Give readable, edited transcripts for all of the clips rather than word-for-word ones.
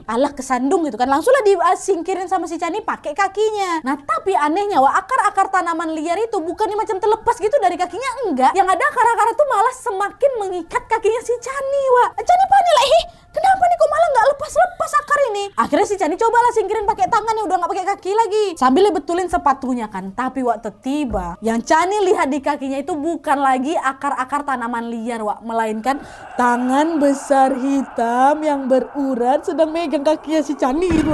alah kesandung gitu kan. Langsunglah disingkirin sama si Chani pakai kakinya. Nah tapi anehnya akar-akar tanaman liar itu bukannya macam terlepas gitu dari kakinya, enggak. Yang ada akar-akar itu malah semakin mengikat kakinya si Chani. Chani panik lah, kenapa nih kok malah nggak lepas-lepas akar ini? Akhirnya si Chani cobalah singkirin pakai tangan yang udah nggak pakai kaki lagi. Sambil betulin sepatunya kan. Tapi waktu tiba yang Chani lihat di kakinya itu bukan lagi akar-akar tanaman liar, melainkan tangan besar hitam yang berurat sedang megang kakinya si Chani gitu.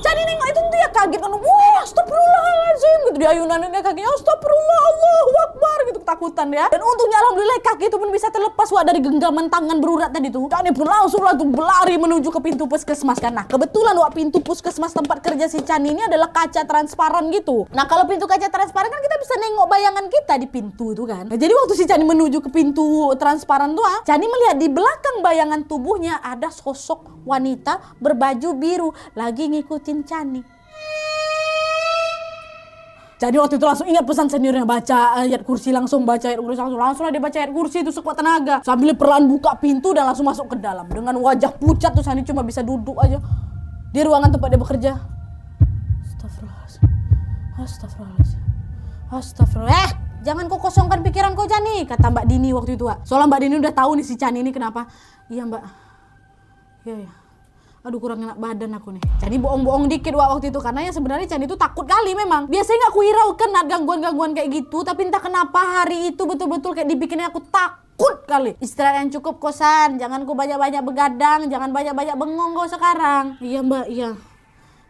Chani nengok itu tuh ya kaget kan, wah astagfirullahaladzim gitu, di ayunannya kakinya astagfirullah Allahu Akbar gitu, ketakutan ya. Dan untungnya alhamdulillah kaki itu pun bisa terlepas dari genggaman tangan berurat tadi tuh. Chani pun langsung berlari menuju ke pintu puskesmas kan. Nah kebetulan pintu puskesmas tempat kerja si Chani ini adalah kaca transparan gitu. Nah kalau pintu kaca transparan kan kita bisa nengok bayangan kita di pintu itu kan. Nah jadi waktu si Chani menuju ke pintu transparan tuh, Chani melihat di belakang bayangan tubuhnya ada sosok wanita berbaju biru lagi ngikutin Chani. Jadi waktu itu langsung ingat pesan seniornya, baca ayat kursi, langsung baca ayat kursi, langsung dia baca ayat kursi itu sekuat tenaga. Sambil perlahan buka pintu dan langsung masuk ke dalam. Dengan wajah pucat tuh Chani cuma bisa duduk aja di ruangan tempat dia bekerja. Astagfirullah. Jangan kau kosongkan pikiran kau Chani, kata Mbak Dini waktu itu. Soalnya Mbak Dini udah tahu nih si Chani ini kenapa. Iya Mbak. Iya. Aduh kurang enak badan aku nih. Chani bohong-bohong dikit waktu itu karena ya sebenarnya Chani itu takut kali memang. Biasanya nggak kuhiraukan gangguan-gangguan kayak gitu, tapi entah kenapa hari itu betul-betul kayak dibikinnya aku takut kali. Istirahat yang cukup kosan, jangan ku banyak-banyak begadang, jangan banyak-banyak bengong kau sekarang. Iya Mbak, iya.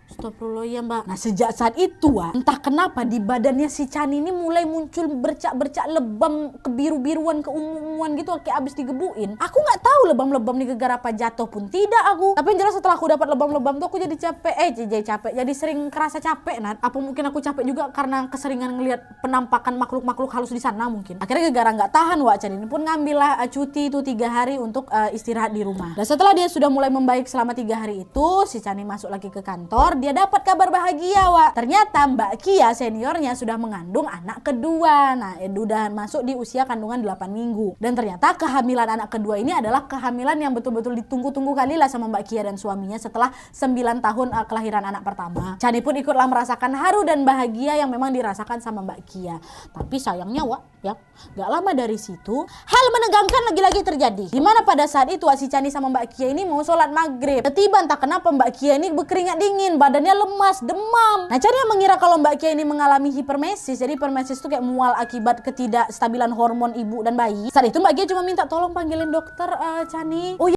Astagfirullah ya Mbak. Nah sejak saat itu entah kenapa di badannya si Chani ini mulai muncul bercak-bercak lebam kebiru-biruan, keunguan gitu kayak abis digebuin. Aku nggak tahu lebam-lebam nih gara-gara apa, jatuh pun tidak aku. Tapi yang jelas setelah aku dapat lebam-lebam tuh aku jadi capek, jadi sering kerasa capek Nat. Apa mungkin aku capek juga karena keseringan ngelihat penampakan makhluk-makhluk halus di sana mungkin. Akhirnya gara-gara nggak tahan Chani ini pun ngambillah cuti itu 3 hari untuk istirahat di rumah. Dan setelah dia sudah mulai membaik selama 3 hari itu, si Chani masuk lagi ke kantor. Dia dapat kabar bahagia ternyata Mbak Kia seniornya sudah mengandung anak kedua. Nah udah masuk di usia kandungan 8 minggu. Dan ternyata kehamilan anak kedua ini adalah kehamilan yang betul-betul ditunggu-tunggu kali lah sama Mbak Kia dan suaminya setelah 9 tahun kelahiran anak pertama. Chani pun ikutlah merasakan haru dan bahagia yang memang dirasakan sama Mbak Kia. Tapi sayangnya gak lama dari situ hal menegangkan lagi-lagi terjadi. Dimana pada saat itu si Chani sama Mbak Kia ini mau sholat maghrib. Tiba entah kenapa Mbak Kia ini berkeringat dingin, badannya lemas, demam. Nah Chani mengira kalau Mbak Kia ini mengalami hipermesis. Jadi hipermesis itu kayak mual akibat ketidakstabilan hormon ibu dan bayi. Saat itu Mbak Kia cuma minta tolong panggilin dokter Chani.